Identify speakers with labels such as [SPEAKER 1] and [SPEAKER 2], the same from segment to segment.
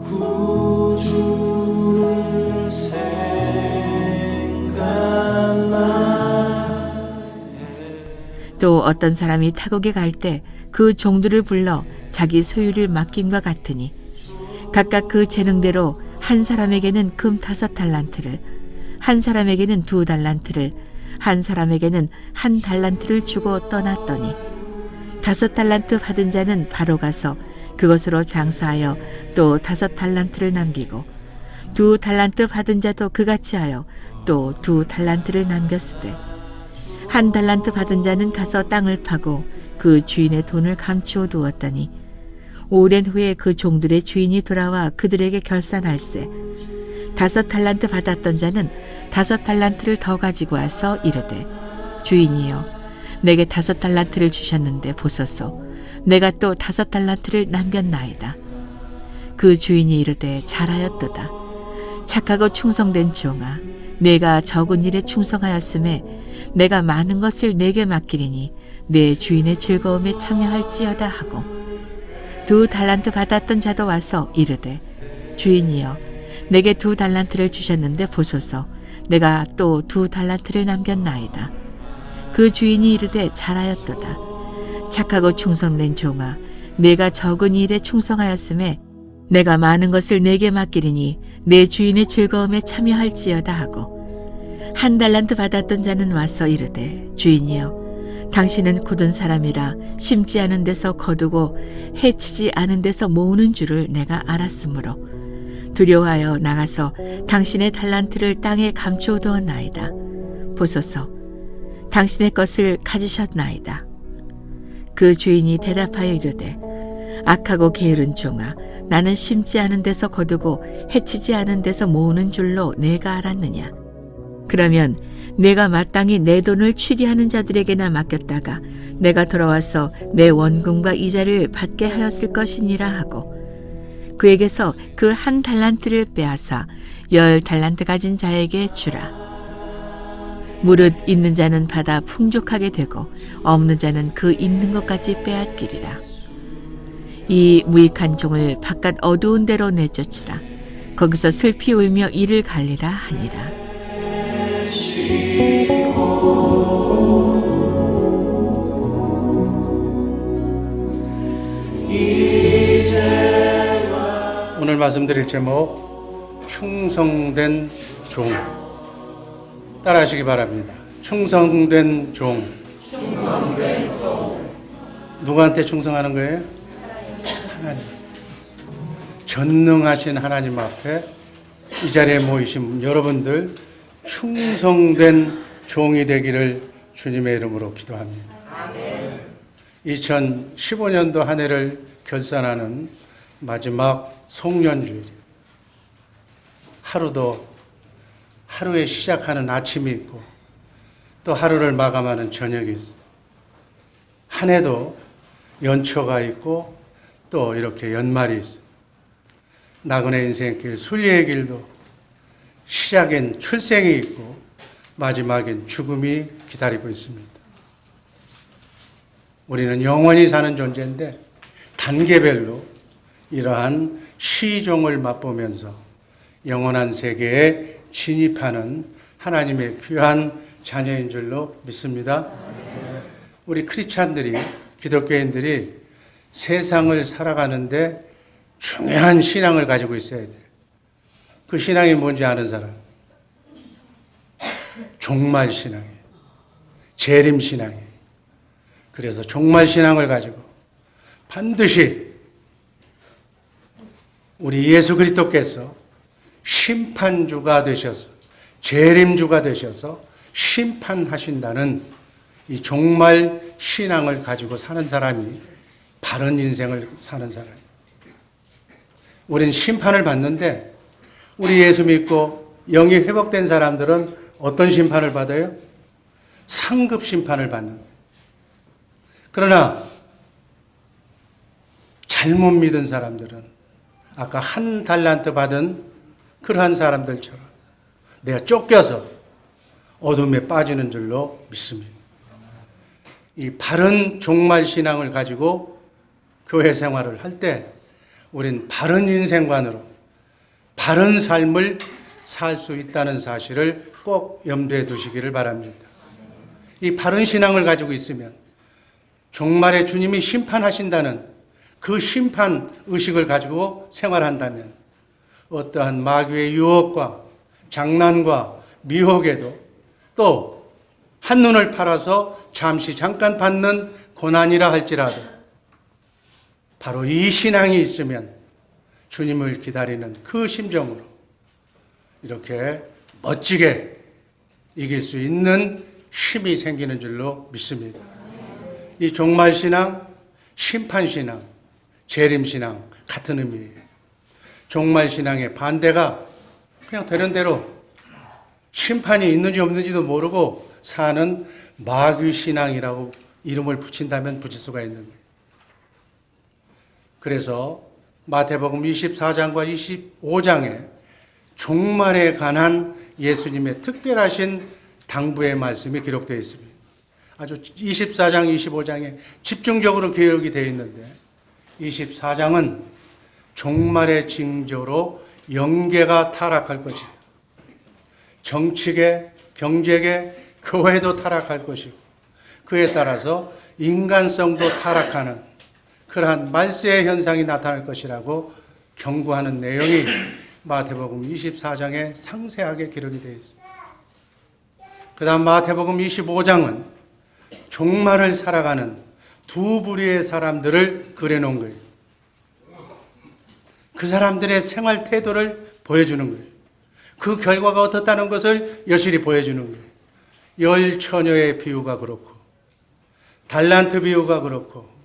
[SPEAKER 1] 구주를
[SPEAKER 2] 또 어떤 사람이 타국에 갈 때 그 종들을 불러 자기 소유를 맡김과 같으니 각각 그 재능대로 한 사람에게는 금 5달란트를, 한 사람에게는 2달란트를, 한 사람에게는 1달란트를 주고 떠났더니 5달란트 받은 자는 바로 가서 그것으로 장사하여 또 5달란트를 남기고 2달란트 받은 자도 그같이 하여 또 2달란트를 남겼으되 1달란트 받은 자는 가서 땅을 파고 그 주인의 돈을 감추어 두었더니 오랜 후에 그 종들의 주인이 돌아와 그들에게 결산할세 5달란트 받았던 자는 5달란트를 더 가지고 와서 이르되 주인이여 내게 5달란트를 주셨는데 보소서 내가 또 5달란트를 남겼나이다. 그 주인이 이르되 잘하였도다. 착하고 충성된 종아 내가 적은 일에 충성하였음에 내가 많은 것을 내게 맡기리니 내 주인의 즐거움에 참여할지어다 하고 2달란트 받았던 자도 와서 이르되 주인이여 내게 2달란트를 주셨는데 보소서 내가 또 2달란트를 남겼나이다. 그 주인이 이르되 잘하였도다. 착하고 충성된 종아 내가 적은 일에 충성하였음에 내가 많은 것을 내게 맡기리니 내 주인의 즐거움에 참여할지어다 하고 1달란트 받았던 자는 와서 이르되 주인이여 당신은 굳은 사람이라 심지 않은 데서 거두고 해치지 않은 데서 모으는 줄을 내가 알았으므로 두려워하여 나가서 당신의 달란트를 땅에 감추어 두었나이다. 보소서 당신의 것을 가지셨나이다. 그 주인이 대답하여 이르되 악하고 게으른 종아 나는 심지 않은 데서 거두고 해치지 않은 데서 모으는 줄로 내가 알았느냐. 그러면 내가 마땅히 내 돈을 취리하는 자들에게나 맡겼다가 내가 돌아와서 내 원금과 이자를 받게 하였을 것이니라 하고 그에게서 그 1달란트를 빼앗아 10달란트 가진 자에게 주라. 무릇 있는 자는 받아 풍족하게 되고 없는 자는 그 있는 것까지 빼앗기리라. 이 무익한 종을 바깥 어두운 데로 내쫓으라. 거기서 슬피 울며 이를 갈리라 하니라.
[SPEAKER 3] 오늘 말씀드릴 제목 충성된 종. 따라하시기 바랍니다. 충성된 종. 누구한테 충성하는 거예요? 하나님. 전능하신 하나님 앞에 이 자리에 모이신 여러분들 충성된 종이 되기를 주님의 이름으로 기도합니다. 2015년도 한 해를 결산하는 마지막 송년주일. 하루에 시작하는 아침이 있고 또 하루를 마감하는 저녁이 있어요. 한 해도 연초가 있고 또 이렇게 연말이 있어요. 나그네 인생길, 순례의 길도 시작엔 출생이 있고 마지막엔 죽음이 기다리고 있습니다. 우리는 영원히 사는 존재인데 단계별로 이러한 시종을 맛보면서 영원한 세계에 진입하는 하나님의 귀한 자녀인 줄로 믿습니다. 우리 크리스찬들이, 기독교인들이 세상을 살아가는데 중요한 신앙을 가지고 있어야 돼요. 그 신앙이 뭔지 아는 사람? 종말신앙이에요. 재림신앙이에요. 그래서 종말신앙을 가지고 반드시 우리 예수 그리스도께서 심판주가 되셔서 재림주가 되셔서 심판하신다는 이 종말신앙을 가지고 사는 사람이 바른 인생을 사는 사람이에요. 우리는 심판을 받는데 우리 예수 믿고 영이 회복된 사람들은 어떤 심판을 받아요? 상급 심판을 받는 거예요. 그러나 잘못 믿은 사람들은 아까 1달란트 받은 그러한 사람들처럼 내가 쫓겨서 어둠에 빠지는 줄로 믿습니다. 이 바른 종말신앙을 가지고 교회 생활을 할 때 우린 바른 인생관으로 바른 삶을 살 수 있다는 사실을 꼭 염두에 두시기를 바랍니다. 이 바른 신앙을 가지고 있으면 종말에 주님이 심판하신다는 그 심판 의식을 가지고 생활한다면 어떠한 마귀의 유혹과 장난과 미혹에도 또 한눈을 팔아서 잠깐 받는 고난이라 할지라도 바로 이 신앙이 있으면 주님을 기다리는 그 심정으로 이렇게 멋지게 이길 수 있는 힘이 생기는 줄로 믿습니다. 이 종말신앙, 심판신앙, 재림신앙 같은 의미예요. 종말신앙의 반대가 그냥 되는 대로 심판이 있는지 없는지도 모르고 사는 마귀신앙이라고 이름을 붙인다면 붙일 수가 있는 거예요. 그래서 마태복음 24장과 25장에 종말에 관한 예수님의 특별하신 당부의 말씀이 기록되어 있습니다. 아주 24장, 25장에 집중적으로 기록이 되어 있는데 24장은 종말의 징조로 영계가 타락할 것이다. 정치계, 경제계, 교회도 타락할 것이고 그에 따라서 인간성도 타락하는 그러한 말세의 현상이 나타날 것이라고 경고하는 내용이 마태복음 24장에 상세하게 기록이 되어 있습니다. 그 다음 마태복음 25장은 종말을 살아가는 두 부류의 사람들을 그려놓은 거예요. 그 사람들의 생활 태도를 보여주는 거예요. 그 결과가 어떻다는 것을 여실히 보여주는 거예요. 열 처녀의 비유가 그렇고 달란트 비유가 그렇고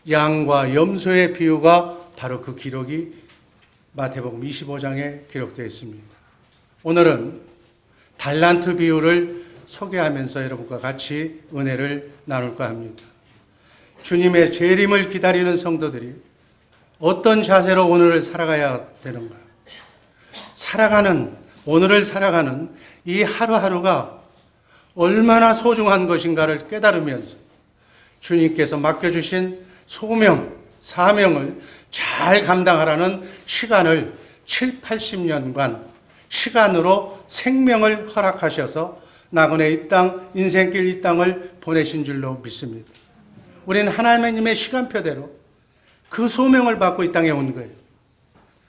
[SPEAKER 3] 양과 염소의 비유가 바로 그 기록이 마태복음 25장에 기록되어 있습니다. 오늘은 달란트 비유를 소개하면서 여러분과 같이 은혜를 나눌까 합니다. 주님의 재림을 기다리는 성도들이 어떤 자세로 오늘을 살아가야 되는가? 오늘을 살아가는 이 하루하루가 얼마나 소중한 것인가를 깨달으면서 주님께서 맡겨주신 소명, 사명을 잘 감당하라는 시간을 7, 80년간 시간으로 생명을 허락하셔서 나그네 이 땅, 인생길 이 땅을 보내신 줄로 믿습니다. 우리는 하나님의 시간표대로 그 소명을 받고 이 땅에 온 거예요.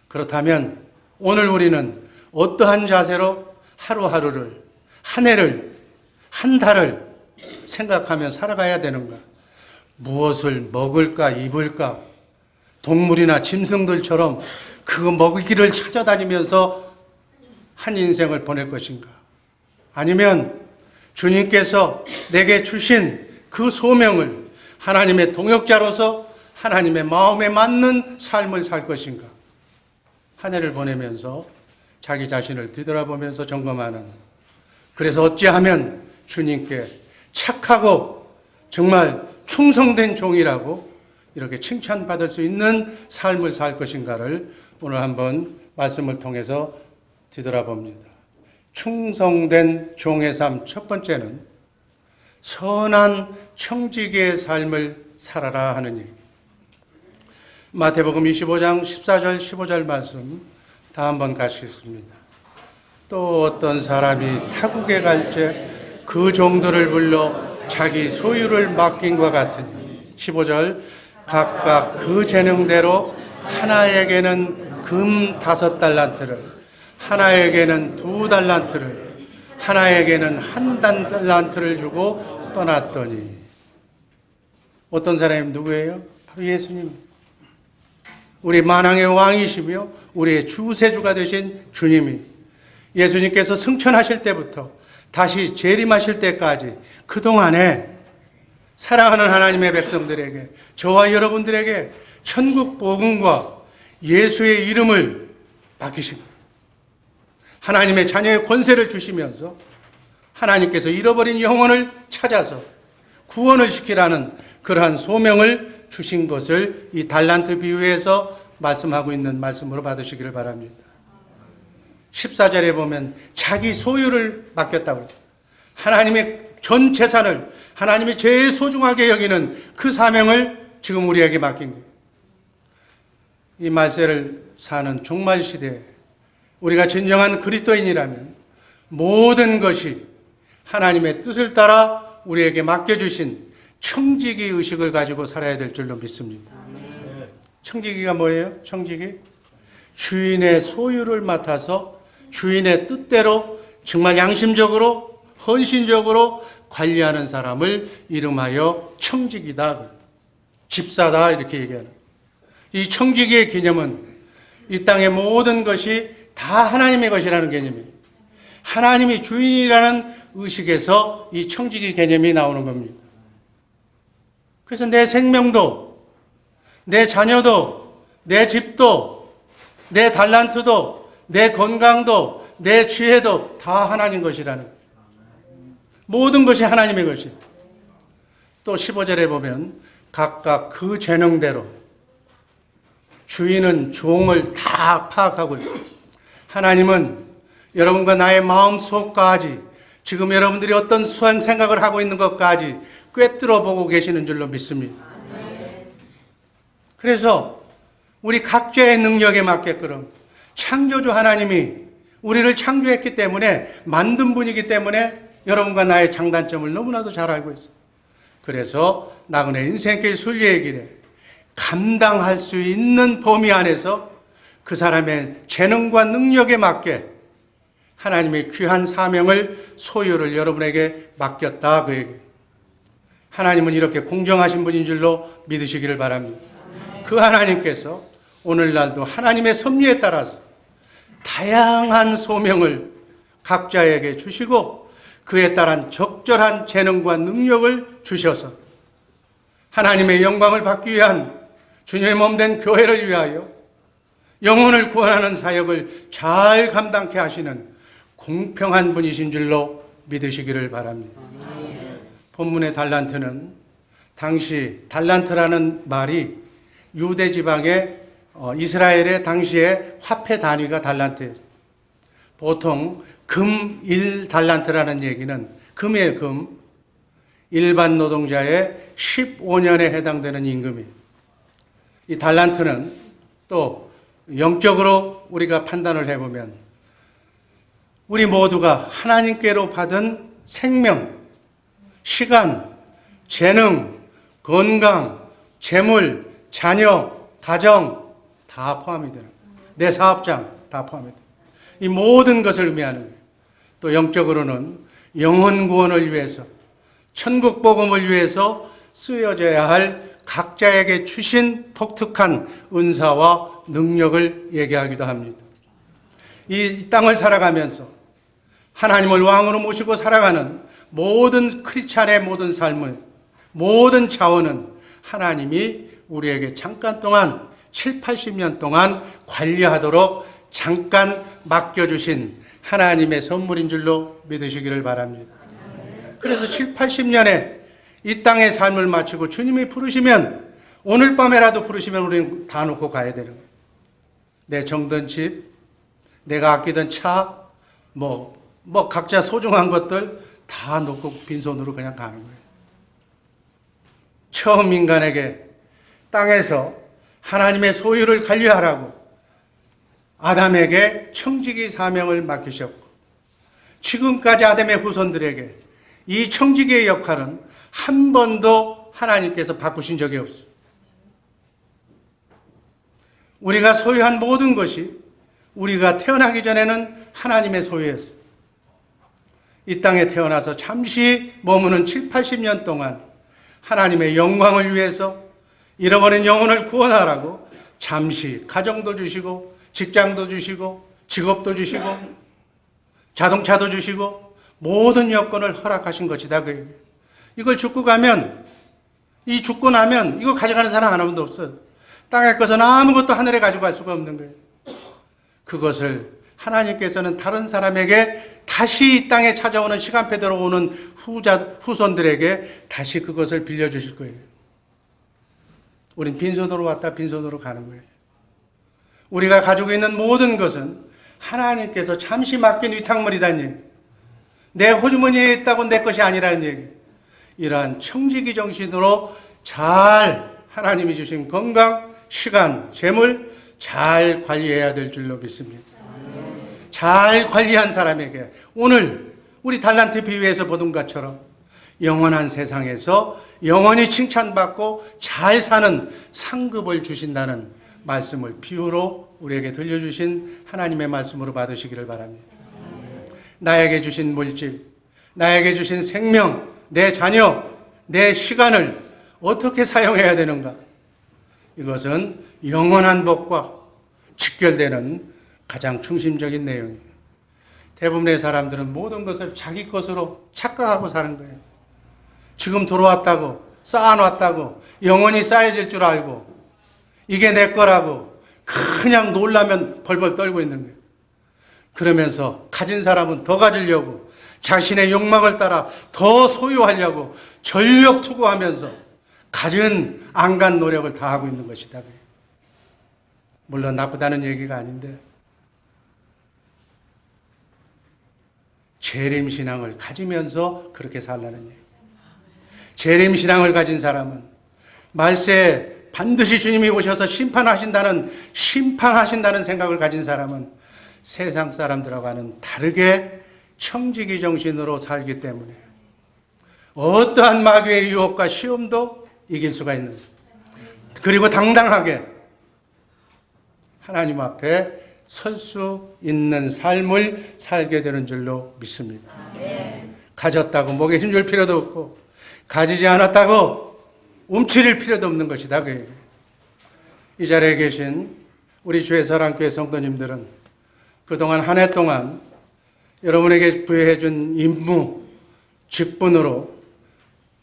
[SPEAKER 3] 그렇다면 오늘 우리는 어떠한 자세로 하루하루를, 한 해를, 한 달을 생각하며 살아가야 되는가? 무엇을 먹을까, 입을까? 동물이나 짐승들처럼 그 먹이기를 찾아다니면서 한 인생을 보낼 것인가? 아니면 주님께서 내게 주신 그 소명을 하나님의 동역자로서 하나님의 마음에 맞는 삶을 살 것인가? 한 해를 보내면서 자기 자신을 뒤돌아보면서 점검하는, 그래서 어찌하면 주님께 착하고 정말 충성된 종이라고 이렇게 칭찬받을 수 있는 삶을 살 것인가를 오늘 한번 말씀을 통해서 뒤돌아봅니다. 충성된 종의 삶 첫 번째는 선한 청지기의 삶을 살아라 하는 얘기. 마태복음 25장 14절 15절 말씀 다 한번 가시겠습니다. 또 어떤 사람이 타국에 갈 때 그 종들을 불러 자기 소유를 맡긴과 같으니 15절 각각 그 재능대로 하나에게는 금 5달란트를, 하나에게는 2달란트를, 하나에게는 1달란트를 주고 떠났더니 어떤 사람이 누구예요? 바로 예수님. 우리 만왕의 왕이시며 우리의 주세주가 되신 주님이 예수님께서 승천하실 때부터 다시 재림하실 때까지 그동안에 사랑하는 하나님의 백성들에게, 저와 여러분들에게 천국 복음과 예수의 이름을 맡기신 거예요. 하나님의 자녀의 권세를 주시면서 하나님께서 잃어버린 영혼을 찾아서 구원을 시키라는 그러한 소명을 주신 것을 이 달란트 비유에서 말씀하고 있는 말씀으로 받으시기를 바랍니다. 14절에 보면 자기 소유를 맡겼다고, 하나님의 전 재산을 하나님이 제일 소중하게 여기는 그 사명을 지금 우리에게 맡긴 거예요. 이 말세를 사는 종말 시대에 우리가 진정한 그리스도인이라면 모든 것이 하나님의 뜻을 따라 우리에게 맡겨주신 청지기 의식을 가지고 살아야 될 줄로 믿습니다. 청지기가 뭐예요? 청지기? 주인의 소유를 맡아서 주인의 뜻대로 정말 양심적으로 헌신적으로 관리하는 사람을 이름하여 청지기다. 집사다 이렇게 얘기하는. 이 청지기의 개념은 이 땅의 모든 것이 다 하나님의 것이라는 개념이에요. 하나님이 주인이라는 의식에서 이 청지기 개념이 나오는 겁니다. 그래서 내 생명도, 내 자녀도, 내 집도, 내 달란트도, 내 건강도, 내 지혜도 다 하나님 것이라는 거예요. 모든 것이 하나님의 것이에요. 또 15절에 보면 각각 그 재능대로 주인은 종을 다 파악하고 있어요. 하나님은 여러분과 나의 마음속까지 지금 여러분들이 어떤 수행 생각을 하고 있는 것까지 꿰뚫어 보고 계시는 줄로 믿습니다. 그래서 우리 각자의 능력에 맞게끔 창조주 하나님이 우리를 창조했기 때문에 만든 분이기 때문에 여러분과 나의 장단점을 너무나도 잘 알고 있어요. 그래서 나그네 인생길 순리의 길에 감당할 수 있는 범위 안에서 그 사람의 재능과 능력에 맞게 하나님의 귀한 사명을 소유를 여러분에게 맡겼다 그 얘기. 하나님은 이렇게 공정하신 분인 줄로 믿으시기를 바랍니다. 그 하나님께서 오늘날도 하나님의 섭리에 따라서 다양한 소명을 각자에게 주시고 그에 따른 적절한 재능과 능력을 주셔서 하나님의 영광을 받기 위한 주님의 몸된 교회를 위하여 영혼을 구원하는 사역을 잘 감당케 하시는 공평한 분이신 줄로 믿으시기를 바랍니다. 본문의 달란트는 당시 달란트라는 말이 유대 지방의 이스라엘의 당시의 화폐 단위가 달란트였어요. 보통 금 1달란트라는 얘기는 금이에요, 금. 일반 노동자의 15년에 해당되는 임금이에요. 이 달란트는 또 영적으로 우리가 판단을 해보면 우리 모두가 하나님께로 받은 생명, 시간, 재능, 건강, 재물, 자녀, 가정 다 포함이 되는 거예요. 내 사업장 다 포함이 돼요. 이 모든 것을 의미하는 거예요. 또 영적으로는 영혼 구원을 위해서 천국 복음을 위해서 쓰여져야 할 각자에게 주신 독특한 은사와 능력을 얘기하기도 합니다. 이 땅을 살아가면서 하나님을 왕으로 모시고 살아가는 모든 크리스찬의 모든 삶을 모든 자원은 하나님이 우리에게 잠깐 동안 7, 80년 동안 관리하도록 잠깐 맡겨주신 하나님의 선물인 줄로 믿으시기를 바랍니다. 그래서 7, 80년에 이 땅의 삶을 마치고 주님이 부르시면 오늘 밤에라도 부르시면 우리는 다 놓고 가야 되는 거예요. 내 정든 집, 내가 아끼던 차, 각자 소중한 것들 다 놓고 빈손으로 그냥 가는 거예요. 처음 인간에게 땅에서 하나님의 소유를 관리하라고 아담에게 청지기 사명을 맡기셨고 지금까지 아담의 후손들에게 이 청지기의 역할은 한 번도 하나님께서 바꾸신 적이 없어요. 우리가 소유한 모든 것이 우리가 태어나기 전에는 하나님의 소유였어요. 이 땅에 태어나서 잠시 머무는 7, 80년 동안 하나님의 영광을 위해서 잃어버린 영혼을 구원하라고 잠시 가정도 주시고 직장도 주시고 직업도 주시고 자동차도 주시고 모든 여건을 허락하신 것이다. 이걸 죽고 가면 죽고 나면 이거 가져가는 사람 하나도 없어요. 땅의 것은 아무것도 하늘에 가지고 갈 수가 없는 거예요. 그것을 하나님께서는 다른 사람에게 다시 이 땅에 찾아오는 시간표대로 오는 후손들에게 다시 그것을 빌려주실 거예요. 우린 빈손으로 왔다 빈손으로 가는 거예요. 우리가 가지고 있는 모든 것은 하나님께서 잠시 맡긴 위탁물이라는 얘기. 내 호주머니에 있다고 내 것이 아니라는 얘기. 이러한 청지기 정신으로 잘 하나님이 주신 건강, 시간, 재물 잘 관리해야 될 줄로 믿습니다. 잘 관리한 사람에게 오늘 우리 달란트 비유에서 보던 것처럼 영원한 세상에서 영원히 칭찬받고 잘 사는 상급을 주신다는 말씀을 비유로 우리에게 들려주신 하나님의 말씀으로 받으시기를 바랍니다. 나에게 주신 물질, 나에게 주신 생명, 내 자녀, 내 시간을 어떻게 사용해야 되는가? 이것은 영원한 복과 직결되는 가장 중심적인 내용이에요. 대부분의 사람들은 모든 것을 자기 것으로 착각하고 사는 거예요. 지금 들어왔다고, 쌓아놨다고, 영원히 쌓여질 줄 알고, 이게 내 거라고 그냥 놀라면 벌벌 떨고 있는 거예요. 그러면서 가진 사람은 더 가지려고, 자신의 욕망을 따라 더 소유하려고 전력 투구하면서 가진 안간 노력을 다하고 있는 것이다. 물론 나쁘다는 얘기가 아닌데, 재림신앙을 가지면서 그렇게 살라는 얘기. 재림신앙을 가진 사람은 말세에 반드시 주님이 오셔서 심판하신다는 생각을 가진 사람은 세상 사람들하고는 다르게 청지기 정신으로 살기 때문에 어떠한 마귀의 유혹과 시험도 이길 수가 있는, 그리고 당당하게 하나님 앞에 설 수 있는 삶을 살게 되는 줄로 믿습니다. 가졌다고 목에 힘줄 필요도 없고, 가지지 않았다고 움츠릴 필요도 없는 것이다. 이 자리에 계신 우리 주의 사랑교회 성도님들은 그동안 한 해 동안 여러분에게 부여해 준 임무, 직분으로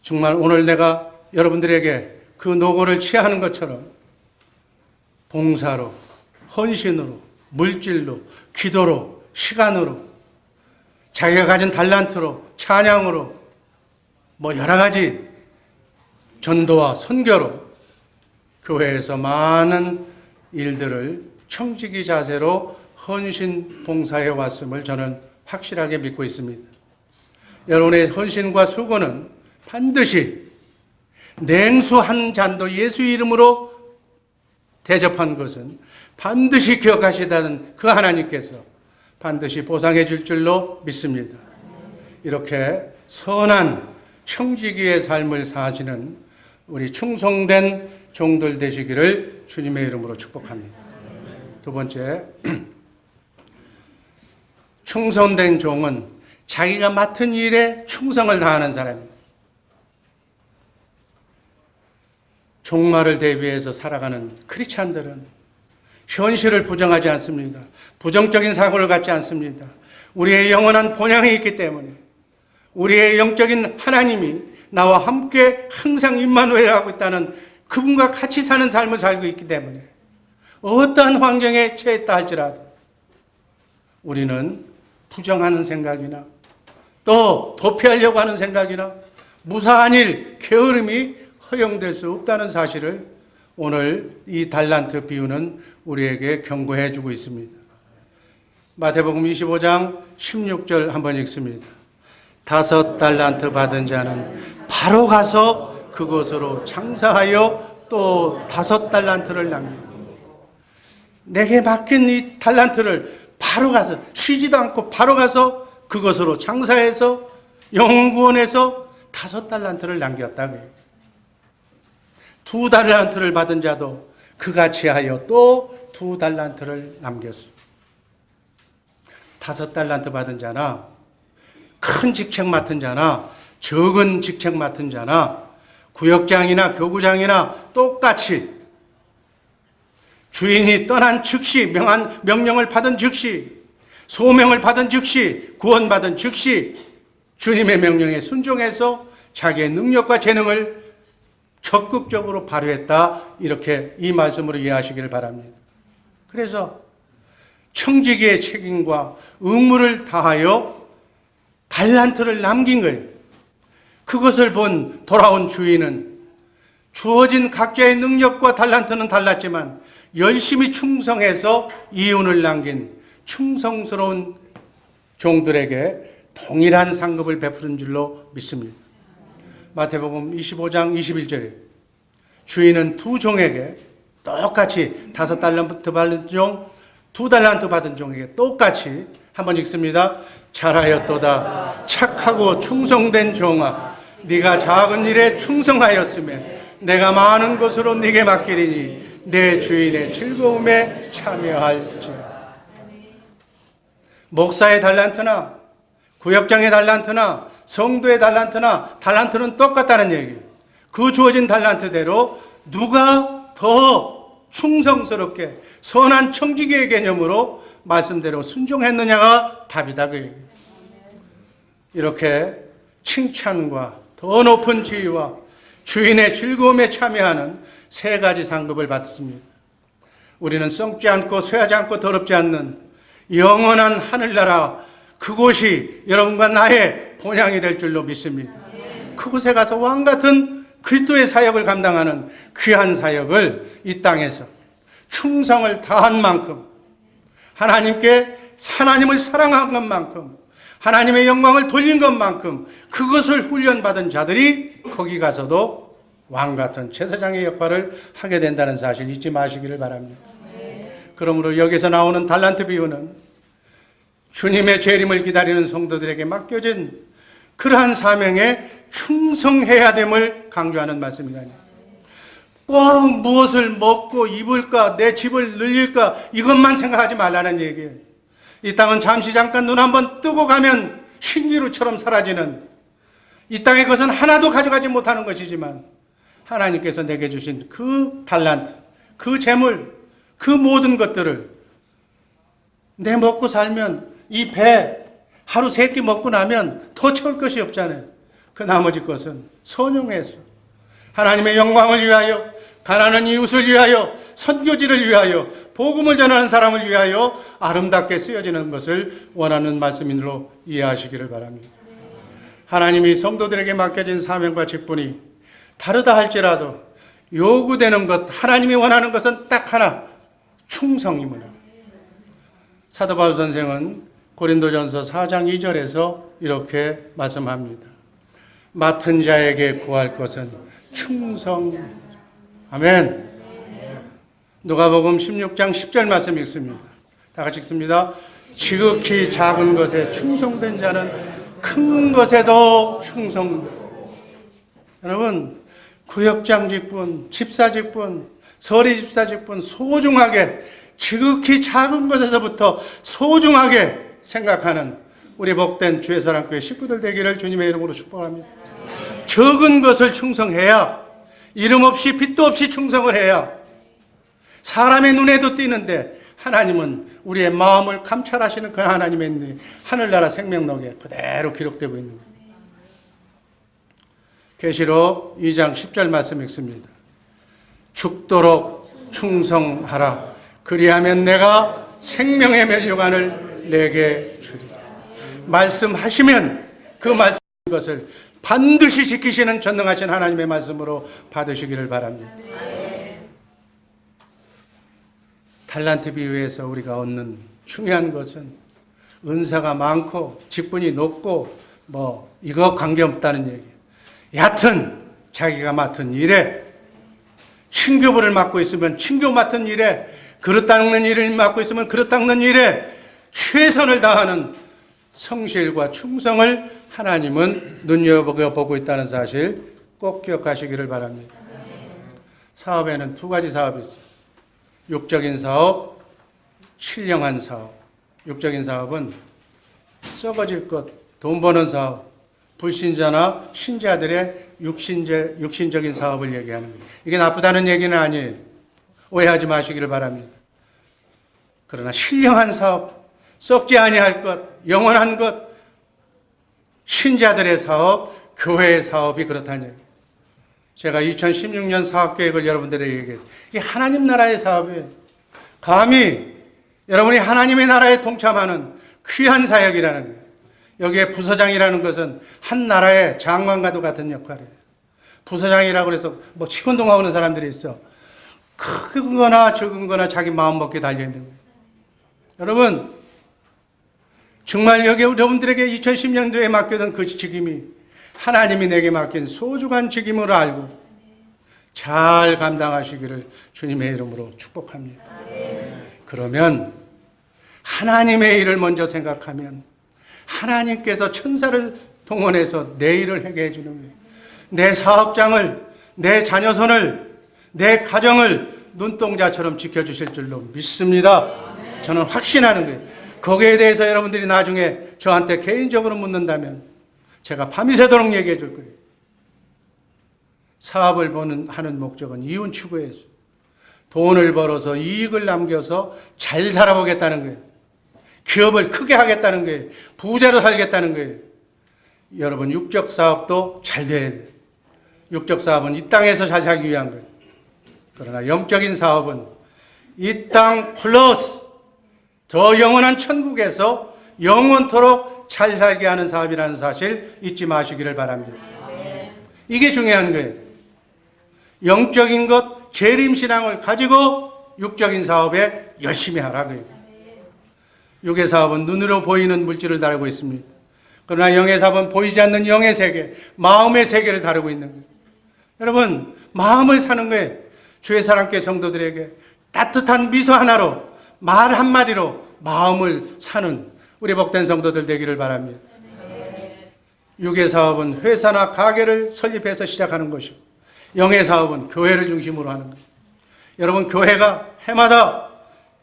[SPEAKER 3] 정말 오늘 내가 여러분들에게 그 노고를 취하는 것처럼 봉사로, 헌신으로, 물질로, 기도로, 시간으로, 자기가 가진 달란트로, 찬양으로, 여러 가지 전도와 선교로 교회에서 많은 일들을 청지기 자세로 헌신 봉사해 왔음을 저는 확실하게 믿고 있습니다. 여러분의 헌신과 수고는 반드시 냉수 한 잔도 예수 이름으로 대접한 것은 반드시 기억하시다는 그 하나님께서 반드시 보상해 줄 줄로 믿습니다. 이렇게 선한 청지기의 삶을 사시는 우리 충성된 종들 되시기를 주님의 이름으로 축복합니다. 두 번째, 충성된 종은 자기가 맡은 일에 충성을 다하는 사람입니다. 종말을 대비해서 살아가는 크리스찬들은 현실을 부정하지 않습니다. 부정적인 사고를 갖지 않습니다. 우리의 영원한 본향이 있기 때문에, 우리의 영적인 하나님이 나와 함께 항상 임마누엘 하고 있다는 그분과 같이 사는 삶을 살고 있기 때문에 어떠한 환경에 처했다 할지라도 우리는 부정하는 생각이나 또 도피하려고 하는 생각이나 무사한 일, 게으름이 허용될 수 없다는 사실을 오늘 이 달란트 비유는 우리에게 경고해 주고 있습니다. 마태복음 25장 16절 한번 읽습니다. 5 달란트 받은 자는 바로 가서 그곳으로 장사하여 또 5 달란트를 남깁니다. 내게 맡긴 이 달란트를 바로 가서, 쉬지도 않고 바로 가서 그것으로 장사해서 영구원에서 5 달란트를 남겼다. 2 달란트를 받은 자도 그같이 하여 또 2 달란트를 남겼습니다. 5 달란트 받은 자나 큰 직책 맡은 자나 적은 직책 맡은 자나 구역장이나 교구장이나 똑같이 주인이 떠난 즉시, 명령을 받은 즉시, 소명을 받은 즉시, 구원받은 즉시 주님의 명령에 순종해서 자기의 능력과 재능을 적극적으로 발휘했다. 이렇게 이 말씀으로 이해하시기를 바랍니다. 그래서 청지기의 책임과 의무를 다하여 달란트를 남긴 거예요. 그것을 본 돌아온 주인은 주어진 각자의 능력과 달란트는 달랐지만 열심히 충성해서 이윤을 남긴 충성스러운 종들에게 동일한 상급을 베푸는 줄로 믿습니다. 마태복음 25장 21절에 주인은 2 종에게 똑같이 5 달란트 받은 종, 2 달란트 받은 종에게 똑같이 한번 읽습니다. 잘하였도다 착하고 충성된 종아, 네가 작은 일에 충성하였음에 내가 많은 것으로 네게 맡기리니 내 주인의 즐거움에 참여할지어다. 목사의 달란트나 구역장의 달란트나 성도의 달란트나 달란트는 똑같다는 얘기예요. 그 주어진 달란트대로 누가 더 충성스럽게 선한 청지기의 개념으로 말씀대로 순종했느냐가 답이다 그 얘기예요. 이렇게 칭찬과 더 높은 지위와 주인의 즐거움에 참여하는 세 가지 상급을 받습니다. 우리는 썩지 않고 쇠하지 않고 더럽지 않는 영원한 하늘나라, 그곳이 여러분과 나의 본향이 될 줄로 믿습니다. 그곳에 가서 왕같은 그리스도의 사역을 감당하는 귀한 사역을 이 땅에서 충성을 다한 만큼, 하나님을 사랑한 것만큼, 하나님의 영광을 돌린 것만큼 그것을 훈련받은 자들이 거기 가서도 왕같은 제사장의 역할을 하게 된다는 사실 잊지 마시기를 바랍니다. 그러므로 여기서 나오는 달란트 비유는 주님의 재림을 기다리는 성도들에게 맡겨진 그러한 사명에 충성해야 됨을 강조하는 말씀이다. 꼭 무엇을 먹고 입을까, 내 집을 늘릴까, 이것만 생각하지 말라는 얘기예요. 이 땅은 잠시 잠깐 눈 한번 뜨고 가면 신기루처럼 사라지는, 이 땅의 것은 하나도 가져가지 못하는 것이지만 하나님께서 내게 주신 그 달란트, 그 재물, 그 모든 것들을 내 먹고 살면 이 배 하루 3끼 먹고 나면 더 채울 것이 없잖아요. 그 나머지 것은 선용해서 하나님의 영광을 위하여, 가난한 이웃을 위하여, 선교지를 위하여, 복음을 전하는 사람을 위하여 아름답게 쓰여지는 것을 원하는 말씀인으로 이해하시기를 바랍니다. 하나님이 성도들에게 맡겨진 사명과 직분이 다르다 할지라도 요구되는 것, 하나님이 원하는 것은 딱 하나, 충성이므로. 사도 바울 선생은 고린도전서 4장 2절에서 이렇게 말씀합니다. 맡은 자에게 구할 것은 충성. 아멘. 누가복음 16장 10절 말씀 읽습니다. 다 같이 읽습니다. 지극히 작은 것에 충성된 자는 큰 것에도 충성되고. 여러분, 구역장 직분, 집사 직분, 서리 집사 직분 소중하게, 지극히 작은 것에서부터 소중하게 생각하는 우리 복된 주의사랑교회 식구들 되기를 주님의 이름으로 축복합니다. 적은 것을 충성해야, 이름 없이 빛도 없이 충성을 해야 사람의 눈에도 띄는데 하나님은 우리의 마음을 감찰하시는 그 하나님의 하늘나라 생명록에 그대로 기록되고 있는 거예요. 계시록 2장 10절 말씀 읽습니다. 죽도록 충성하라. 그리하면 내가 생명의 면류관을 내게 주리라. 말씀하시면 그 말씀 것을 반드시 지키시는 전능하신 하나님의 말씀으로 받으시기를 바랍니다. 달란트 비유에서 우리가 얻는 중요한 것은 은사가 많고 직분이 높고 이거 관계없다는 얘기예요. 여하튼 자기가 맡은 일에, 친교부를 맡고 있으면 친교 맡은 일에, 그릇 닦는 일을 맡고 있으면 그릇 닦는 일에 최선을 다하는 성실과 충성을 하나님은 눈여겨보고 있다는 사실 꼭 기억하시기를 바랍니다. 사업에는 두 가지 사업이 있어요. 육적인 사업, 신령한 사업. 육적인 사업은 썩어질 것, 돈 버는 사업. 불신자나 신자들의 육신적인 사업을 얘기하는 거예요. 이게 나쁘다는 얘기는 아니에요. 오해하지 마시기를 바랍니다. 그러나 신령한 사업, 썩지 아니할 것, 영원한 것, 신자들의 사업, 교회의 사업이 그렇다는 얘기예요. 제가 2016년 사업계획을 여러분들에게 얘기했어요. 이게 하나님 나라의 사업이에요. 감히 여러분이 하나님의 나라에 동참하는 귀한 사역이라는 거예요. 여기에 부서장이라는 것은 한 나라의 장관과도 같은 역할이에요. 부서장이라고 해서 시큰둥하는 사람들이 있어. 큰 거나 적은 거나 자기 마음 먹게 달려있는 거예요. 여러분, 정말 여기 여러분들에게 2010년도에 맡겨둔 그 직임이 하나님이 내게 맡긴 소중한 직임을 알고 잘 감당하시기를 주님의 이름으로 축복합니다. 그러면 하나님의 일을 먼저 생각하면 하나님께서 천사를 동원해서 내 일을 하게 해주는 거예요. 내 사업장을, 내 자녀손을, 내 가정을 눈동자처럼 지켜주실 줄로 믿습니다. 저는 확신하는 거예요. 거기에 대해서 여러분들이 나중에 저한테 개인적으로 묻는다면 제가 밤이 새도록 얘기해 줄 거예요. 사업을 하는 목적은 이윤 추구에서 돈을 벌어서 이익을 남겨서 잘 살아보겠다는 거예요. 기업을 크게 하겠다는 거예요. 부자로 살겠다는 거예요. 여러분, 육적 사업도 잘 돼야 돼요. 육적 사업은 이 땅에서 잘 살기 위한 거예요. 그러나 영적인 사업은 이 땅 플러스 더 영원한 천국에서 영원토록 잘 살게 하는 사업이라는 사실 잊지 마시기를 바랍니다. 이게 중요한 거예요. 영적인 것, 재림신앙을 가지고 육적인 사업에 열심히 하라고요. 육의 사업은 눈으로 보이는 물질을 다루고 있습니다. 그러나 영의 사업은 보이지 않는 영의 세계, 마음의 세계를 다루고 있는 거예요. 여러분, 마음을 사는 거예요. 주의 사랑교회 성도들에게 따뜻한 미소 하나로, 말 한마디로 마음을 사는 우리 복된 성도들 되기를 바랍니다. 육의 사업은 회사나 가게를 설립해서 시작하는 것이고, 영의 사업은 교회를 중심으로 하는 거예요. 여러분, 교회가 해마다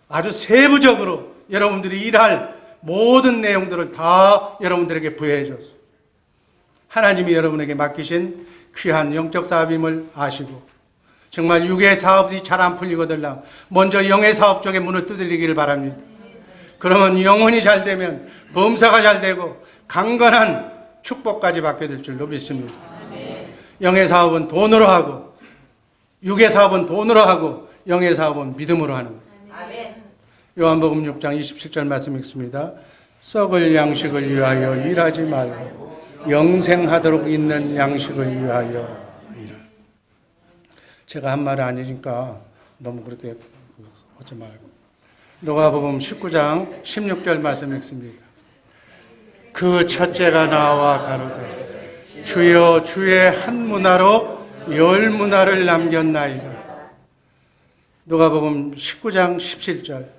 [SPEAKER 3] 아주 세부적으로 여러분들이 일할 모든 내용들을 다 여러분들에게 부여해 줬어요. 하나님이 여러분에게 맡기신 귀한 영적 사업임을 아시고, 정말 육의 사업이 잘 안 풀리거든요. 먼저 영의 사업 쪽에 문을 두드리기를 바랍니다. 그러면 영혼이 잘 되면 범사가 잘 되고 강건한 축복까지 받게 될 줄로 믿습니다. 영의 사업은 돈으로 하고, 육의 사업은 돈으로 하고, 영의 사업은 믿음으로 하는 거예요. 요한복음 6장 27절 말씀 읽습니다. 썩을 양식을 위하여 일하지 말고 영생하도록 있는 양식을 위하여 일하. 제가 한 말이 아니니까 너무 그렇게 하지 말고. 누가복음 19장 16절 말씀 읽습니다. 그 첫째가 나와 가로되 주여 주의 한 문화로 10문화를 남겼나이다. 누가복음 19장 17절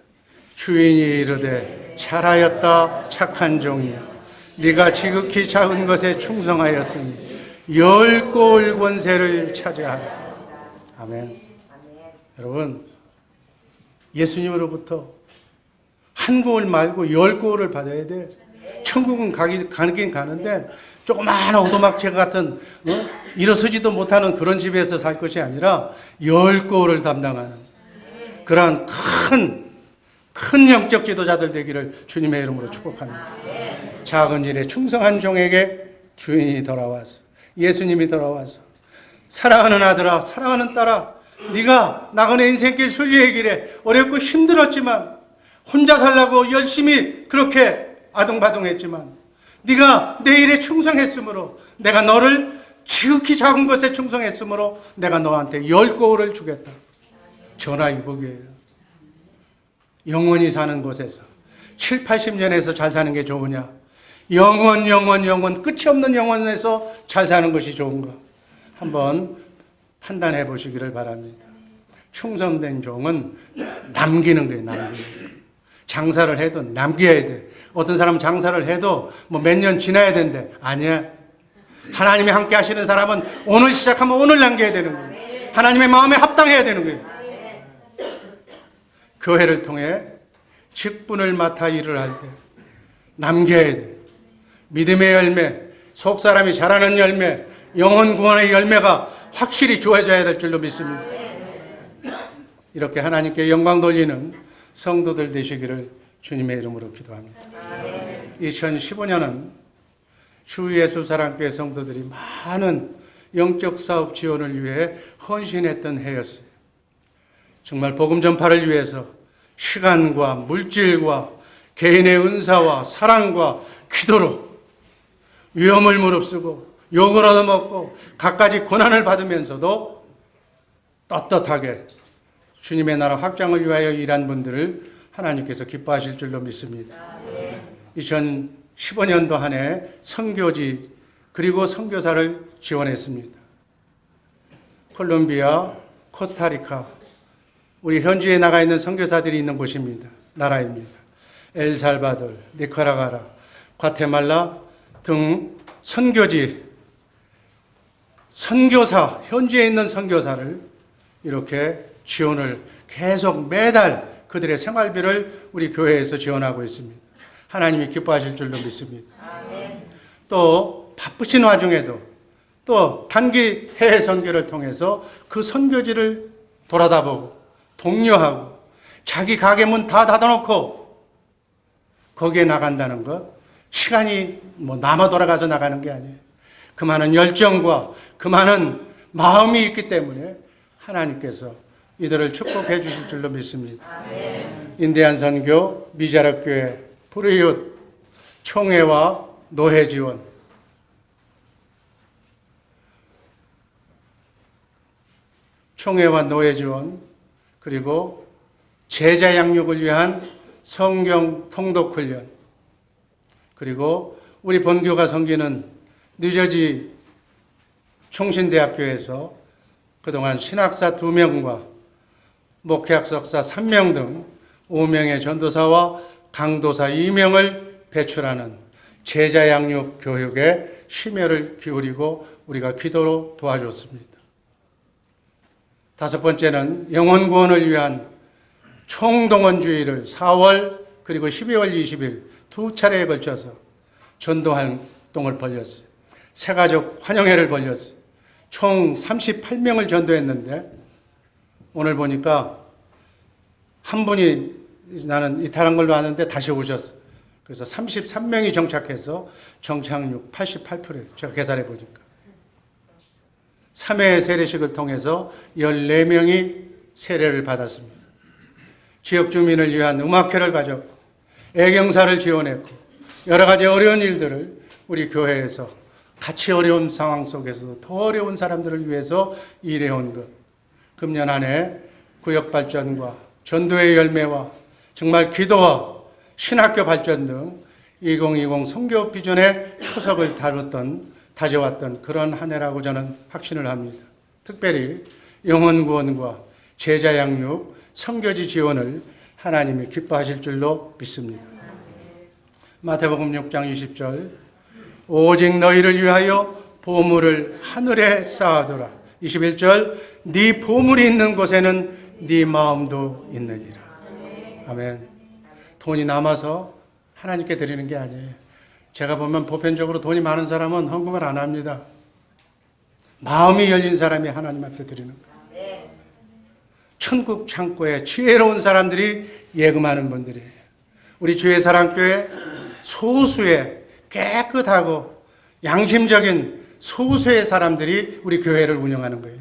[SPEAKER 3] 주인이 이르되 잘하였다 착한 종이여 네가 지극히 작은 것에 충성하였으니 10고을 권세를 차지하라. 아멘. 여러분, 예수님으로부터 한 고을 말고 10고을을 받아야 돼. 천국은 가긴 가는데 조그마한 오두막채 같은 일어서지도 못하는 그런 집에서 살 것이 아니라 10고을을 담당하는 그러한 큰 영적 지도자들 되기를 주님의 이름으로 축복합니다. 작은 일에 충성한 종에게 주인이 돌아와서, 예수님이 돌아와서 사랑하는 아들아, 사랑하는 딸아, 네가 나그네 인생길 순리의 길에 어렵고 힘들었지만, 혼자 살라고 열심히 그렇게 아둥바둥했지만 네가 내 일에 충성했으므로 내가 너를 지극히 작은 것에 충성했으므로 내가 너한테 10고을을 주겠다. 전화위복이에요. 영원히 사는 곳에서 7, 80년에서 잘 사는 게 좋으냐, 영원 끝이 없는 영원에서 잘 사는 것이 좋은가, 한번 판단해 보시기를 바랍니다. 충성된 종은 남기는 거예요. 남기는 거예요. 장사를 해도 남겨야 돼. 어떤 사람은 장사를 해도 뭐 몇 년 지나야 된대. 아니야. 하나님이 함께 하시는 사람은 오늘 시작하면 오늘 남겨야 되는 거예요. 하나님의 마음에 합당해야 되는 거예요. 교회를 통해 직분을 맡아 일을 할 때 남겨야 돼. 믿음의 열매, 속사람이 자라는 열매, 영혼 구원의 열매가 확실히 주어져야 될 줄로 믿습니다. 이렇게 하나님께 영광 돌리는 성도들 되시기를 주님의 이름으로 기도합니다. 2015년은 주 예수 사랑교회 성도들이 많은 영적 사업 지원을 위해 헌신했던 해였어요. 정말 복음 전파를 위해서 시간과 물질과 개인의 은사와 사랑과 기도로 위험을 무릅쓰고 욕을 얻어먹고 갖가지 고난을 받으면서도 떳떳하게 주님의 나라 확장을 위하여 일한 분들을 하나님께서 기뻐하실 줄로 믿습니다. 2015년도 한 해 선교지 그리고 선교사를 지원했습니다. 콜롬비아, 코스타리카, 우리 현지에 나가 있는 선교사들이 있는 곳입니다. 나라입니다. 엘살바도르, 니카라과라, 과테말라 등 선교지, 선교사, 현지에 있는 선교사를 이렇게 지원을 계속 매달 그들의 생활비를 우리 교회에서 지원하고 있습니다. 하나님이 기뻐하실 줄로 믿습니다. 또 바쁘신 와중에도 또 단기 해외 선교를 통해서 그 선교지를 돌아다보고 독려하고 자기 가게 문 다 닫아놓고 거기에 나간다는 것, 시간이 남아 돌아가서 나가는 게 아니에요. 그 많은 열정과 그 많은 마음이 있기 때문에 하나님께서 이들을 축복해 주실 줄로 믿습니다. 인디안 선교, 미자력 교회, 불의웃, 총회와 노회 지원, 총회와 노회 지원, 그리고 제자 양육을 위한 성경 통독 훈련, 그리고 우리 본교가 섬기는 뉴저지 총신대학교에서 그동안 신학사 2명과 목회학 석사 3명 등 5명의 전도사와 강도사 2명을 배출하는 제자 양육 교육에 심혈을 기울이고 우리가 기도로 도와줬습니다. 5번째는 영혼 구원을 위한 총동원주의를 4월 그리고 12월 20일 2차례에 걸쳐서 전도 활동을 벌였어요. 새가족 환영회를 벌였어요. 총 38명을 전도했는데 오늘 보니까 한 분이 나는 이탈한 걸로 아는데 다시 오셨어요. 그래서 33명이 정착해서 정착률 88%예요. 제가 계산해 보니까. 3회 세례식을 통해서 14명이 세례를 받았습니다. 지역 주민을 위한 음악회를 가졌고 애경사를 지원했고 여러 가지 어려운 일들을 우리 교회에서 같이 어려운 상황 속에서도 더 어려운 사람들을 위해서 일해온 것. 금년 한 해 구역 발전과 전도의 열매와 정말 기도와 신학교 발전 등 2020 선교 비전의 초석을 다져왔던 그런 한 해라고 저는 확신을 합니다. 특별히 영혼 구원과 제자 양육, 선교지 지원을 하나님이 기뻐하실 줄로 믿습니다. 마태복음 6장 20절, 오직 너희를 위하여 보물을 하늘에 쌓아두라. 21절, 네 보물이 있는 곳에는 네 마음도 있느니라. 아멘. 돈이 남아서 하나님께 드리는 게 아니에요. 제가 보면 보편적으로 돈이 많은 사람은 헌금을 안 합니다. 마음이 열린 사람이 하나님한테 드리는 거예요. 천국 창고에 지혜로운 사람들이 예금하는 분들이에요. 우리 주의 사랑교회 소수의 깨끗하고 양심적인 소수의 사람들이 우리 교회를 운영하는 거예요.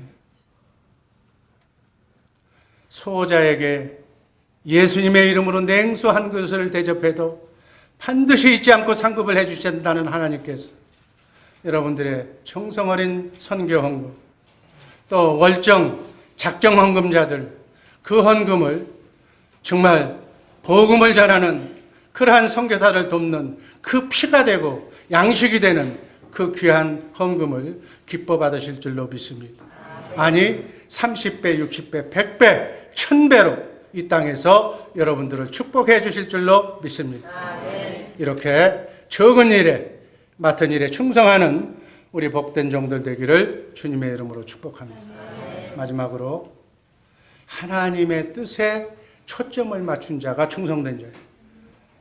[SPEAKER 3] 소자에게 예수님의 이름으로 냉수 한 그릇을 대접해도 반드시 잊지 않고 상급을 해주신다는 하나님께서 여러분들의 정성 어린 선교 헌금, 또 월정, 작정 헌금자들, 그 헌금을 정말 복음을 전하는 그러한 선교사를 돕는 그 피가 되고 양식이 되는 그 귀한 헌금을 기뻐 받으실 줄로 믿습니다. 아니 30배, 60배, 100배, 1000배로 이 땅에서 여러분들을 축복해 주실 줄로 믿습니다. 이렇게 적은 일에 맡은 일에 충성하는 우리 복된 종들 되기를 주님의 이름으로 축복합니다. 마지막으로 하나님의 뜻에 초점을 맞춘 자가 충성된 자예요.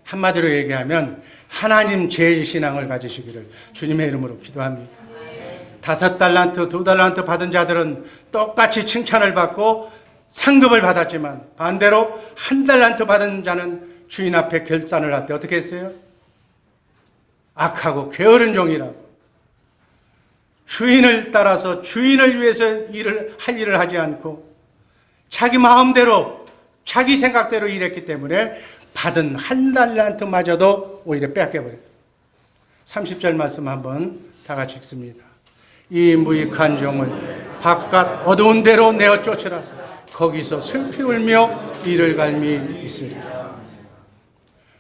[SPEAKER 3] 한마디로 얘기하면 하나님 제일신앙을 가지시기를 주님의 이름으로 기도합니다. 5달란트, 2달란트 받은 자들은 똑같이 칭찬을 받고 상급을 받았지만 반대로 1달란트 받은 자는 주인 앞에 결산을 할 때 어떻게 했어요? 악하고 게으른 종이라고. 주인을 따라서 주인을 위해서 할 일을 하지 않고 자기 마음대로 자기 생각대로 일했기 때문에 받은 1달란트마저도 오히려 뺏겨버려요. 30절 말씀 한번 다 같이 읽습니다. 이 무익한 종을 바깥 어두운 데로 내어 쫓으라. 거기서 슬피 울며 이를 갈미 있으리라.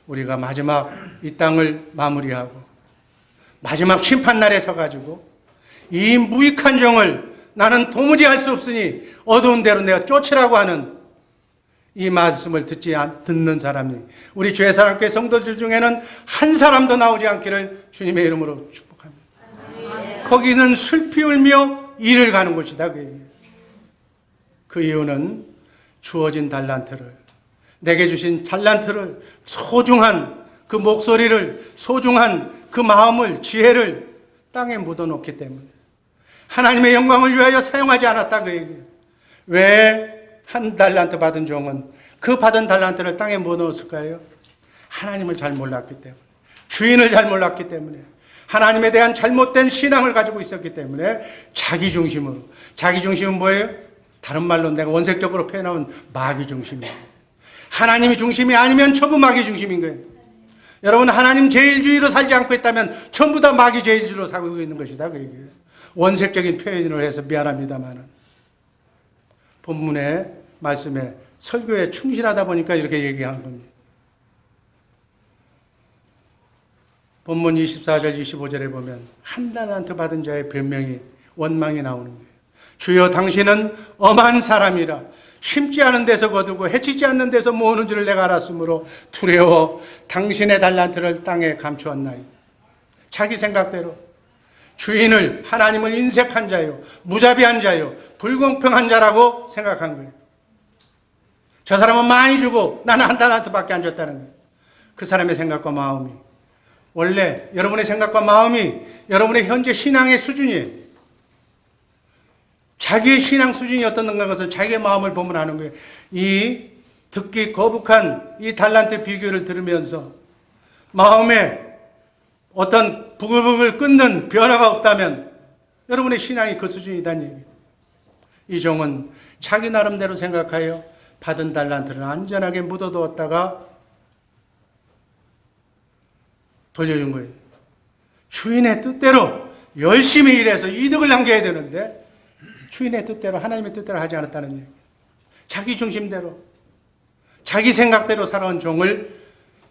[SPEAKER 3] 우리가 마지막 이 땅을 마무리하고 마지막 심판날에 서가지고 이 무익한 종을 나는 도무지 할 수 없으니 어두운 데로 내어 쫓으라고 하는 이 말씀을 듣는 사람이 우리 죄사랑교회 성도들 중에는 한 사람도 나오지 않기를 주님의 이름으로 축복합니다. 거기는 슬피 울며 이를 가는 곳이다. 그 이유는 주어진 달란트를, 내게 주신 달란트를, 소중한 그 목소리를, 소중한 그 마음을, 지혜를 땅에 묻어놓기 때문에 하나님의 영광을 위하여 사용하지 않았다. 그 얘기예요. 왜 한 달란트 받은 종은 그 받은 달란트를 땅에 묻어놓았을까요? 하나님을 잘 몰랐기 때문에, 주인을 잘 몰랐기 때문에, 하나님에 대한 잘못된 신앙을 가지고 있었기 때문에 자기 중심으로. 자기 중심은 뭐예요? 다른 말로 내가 원색적으로 표현하면 마귀 중심이에요. 하나님이 중심이 아니면 전부 마귀 중심인 거예요. 여러분, 하나님 제일주의로 살지 않고 있다면 전부 다 마귀 제일주의로 살고 있는 것이다. 그 얘기예요. 원색적인 표현을 해서 미안합니다만은 본문의 말씀에 설교에 충실하다 보니까 이렇게 얘기한 겁니다. 본문 24절 25절에 보면 한 달란트 받은 자의 변명이, 원망이 나오는 거예요. 주여, 당신은 엄한 사람이라 심지 않은 데서 거두고 해치지 않는 데서 모으는 줄을 내가 알았으므로 두려워 당신의 달란트를 땅에 감추었나이다. 자기 생각대로 주인을, 하나님을 인색한 자요, 무자비한 자요, 불공평한 자라고 생각한 거예요. 저 사람은 많이 주고 나는 한 달란트밖에 안 줬다는 거예요. 그 사람의 생각과 마음이, 원래 여러분의 생각과 마음이 여러분의 현재 신앙의 수준이에요. 자기의 신앙 수준이 어떻는가 것을 자기의 마음을 보면 아는 거예요. 이 듣기 거북한 이 달란트 비교를 들으면서 마음에 어떤 부글부글 끓는 변화가 없다면 여러분의 신앙이 그 수준이다는 얘기예요. 이 종은 자기 나름대로 생각하여 받은 달란트를 안전하게 묻어두었다가 돌려준 거예요. 주인의 뜻대로 열심히 일해서 이득을 남겨야 되는데 주인의 뜻대로, 하나님의 뜻대로 하지 않았다는 얘기예요. 자기 중심대로, 자기 생각대로 살아온 종을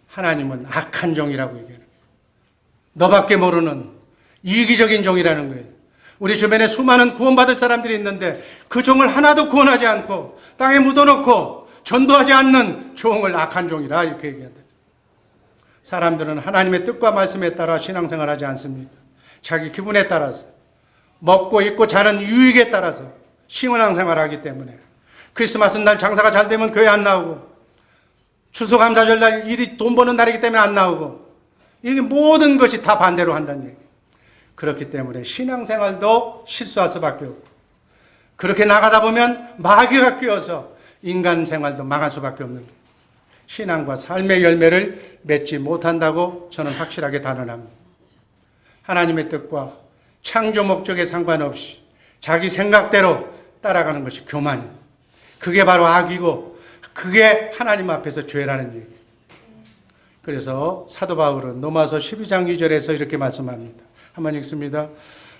[SPEAKER 3] 하나님은 악한 종이라고 얘기해요. 너밖에 모르는 이기적인 종이라는 거예요. 우리 주변에 수많은 구원받을 사람들이 있는데 그 종을 하나도 구원하지 않고 땅에 묻어놓고 전도하지 않는 종을 악한 종이라 이렇게 얘기한다. 사람들은 하나님의 뜻과 말씀에 따라 신앙생활하지 않습니다. 자기 기분에 따라서, 먹고 입고 자는 유익에 따라서 신앙생활하기 때문에 크리스마스 날 장사가 잘 되면 교회 안 나오고, 추수감사절 날 일이 돈 버는 날이기 때문에 안 나오고, 이게 모든 것이 다 반대로 한다는 얘기예요. 그렇기 때문에 신앙생활도 실수할 수밖에 없고, 그렇게 나가다 보면 마귀가 끼어서 인간 생활도 망할 수밖에 없는 거예요. 신앙과 삶의 열매를 맺지 못한다고 저는 확실하게 단언합니다. 하나님의 뜻과 창조 목적에 상관없이 자기 생각대로 따라가는 것이 교만이에요. 그게 바로 악이고 그게 하나님 앞에서 죄라는 얘기예요. 그래서 사도 바울은 로마서 12장 2절에서 이렇게 말씀합니다. 한번 읽습니다.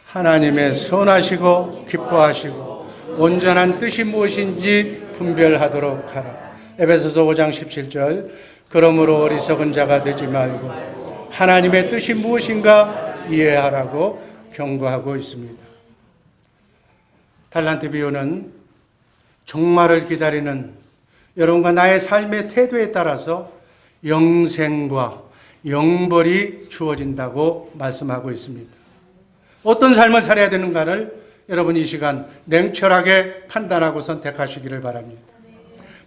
[SPEAKER 3] 하나님의 선하시고 기뻐하시고 온전한 뜻이 무엇인지 분별하도록 하라. 에베소서 5장 17절. 그러므로 어리석은 자가 되지 말고 하나님의 뜻이 무엇인가 이해하라고 경고하고 있습니다. 달란트 비유는 종말을 기다리는 여러분과 나의 삶의 태도에 따라서 영생과 영벌이 주어진다고 말씀하고 있습니다. 어떤 삶을 살아야 되는가를 여러분 이 시간 냉철하게 판단하고 선택하시기를 바랍니다.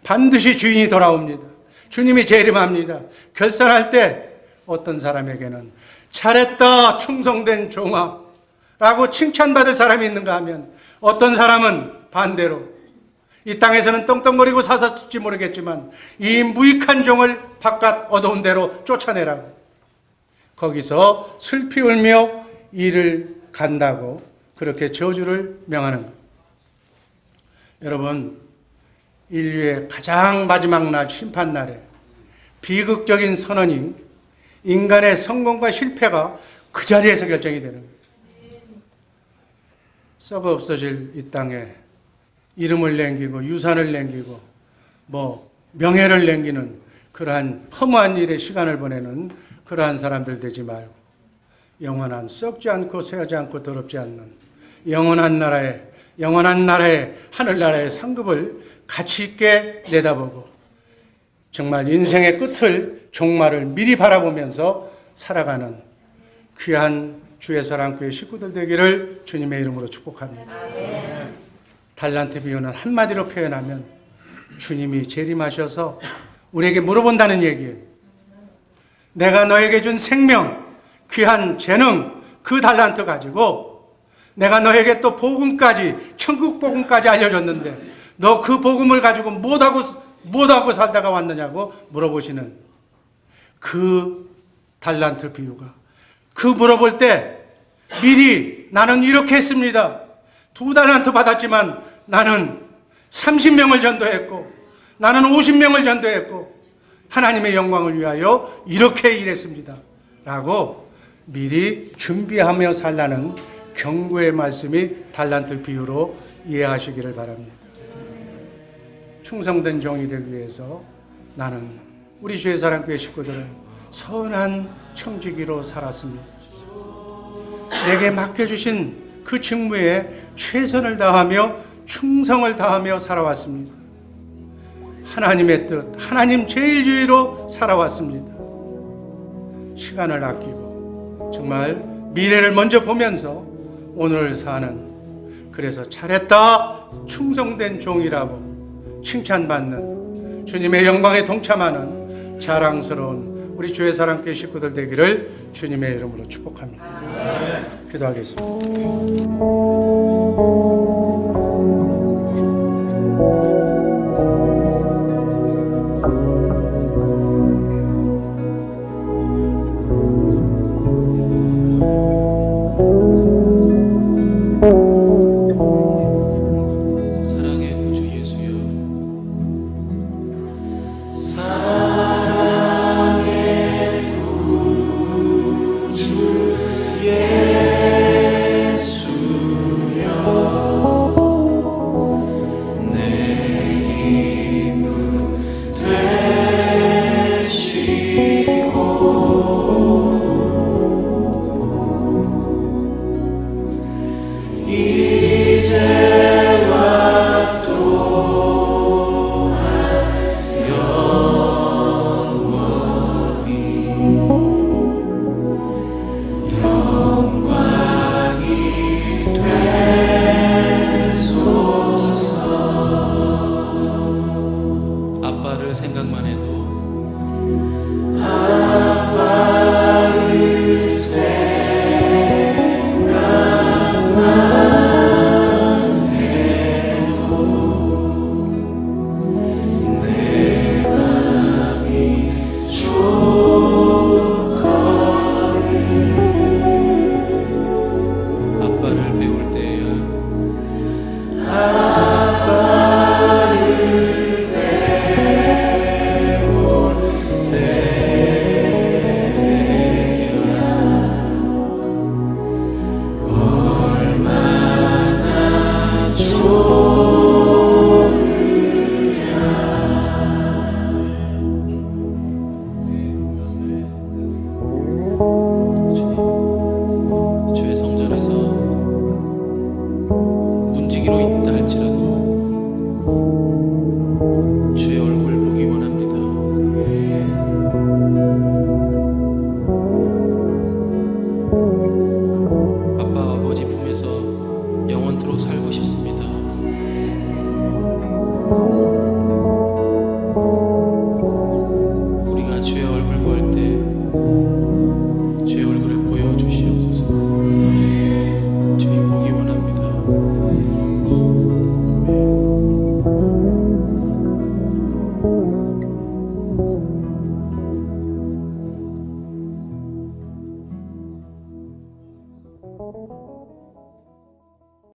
[SPEAKER 3] 반드시 주인이 돌아옵니다. 주님이 재림합니다. 결산할 때 어떤 사람에게는 잘했다 충성된 종아 라고 칭찬받을 사람이 있는가 하면, 어떤 사람은 반대로 이 땅에서는 떵떵거리고 사사질지 모르겠지만 이 무익한 종을 바깥 어두운 데로 쫓아내라고, 거기서 슬피 울며 이를 간다고 그렇게 저주를 명하는 거예요. 여러분, 인류의 가장 마지막 날, 심판날에 비극적인 선언이, 인간의 성공과 실패가 그 자리에서 결정이 되는 거예요. 썩어 없어질 이 땅에 이름을 남기고 유산을 남기고 명예를 남기는 그러한 허무한 일에 시간을 보내는 그러한 사람들 되지 말고, 영원한 썩지 않고 쇠하지 않고 더럽지 않는 영원한 나라의 하늘나라의 상급을 가치 있게 내다보고 정말 인생의 끝을 종말을 미리 바라보면서 살아가는 귀한 주의 사랑교회 식구들 되기를 주님의 이름으로 축복합니다. 달란트 비유는 한마디로 표현하면 주님이 재림하셔서 우리에게 물어본다는 얘기예요. 내가 너에게 준 생명, 귀한 재능, 그 달란트 가지고 내가 너에게 또 복음까지, 천국 복음까지 알려줬는데 너 그 복음을 가지고 못하고 살다가 왔느냐고 물어보시는 그 달란트 비유가, 그 물어볼 때 미리 나는 이렇게 했습니다. 2달란트 받았지만 나는 30명을 전도했고 나는 50명을 전도했고 하나님의 영광을 위하여 이렇게 일했습니다 라고 미리 준비하며 살라는 경고의 말씀이 달란트 비유로 이해하시기를 바랍니다. 충성된 종이 되기 위해서 나는 우리 주의 사랑교회 식구들은 선한 청지기로 살았습니다. 내게 맡겨주신 그 직무에 최선을 다하며 충성을 다하며 살아왔습니다. 하나님의 뜻, 하나님 제일주의로 살아왔습니다. 시간을 아끼고 정말 미래를 먼저 보면서 오늘을 사는, 그래서 잘했다, 충성된 종이라고 칭찬받는, 주님의 영광에 동참하는 자랑스러운 우리 주의 사랑교회 식구들 되기를 주님의 이름으로 축복합니다. 기도하겠습니다.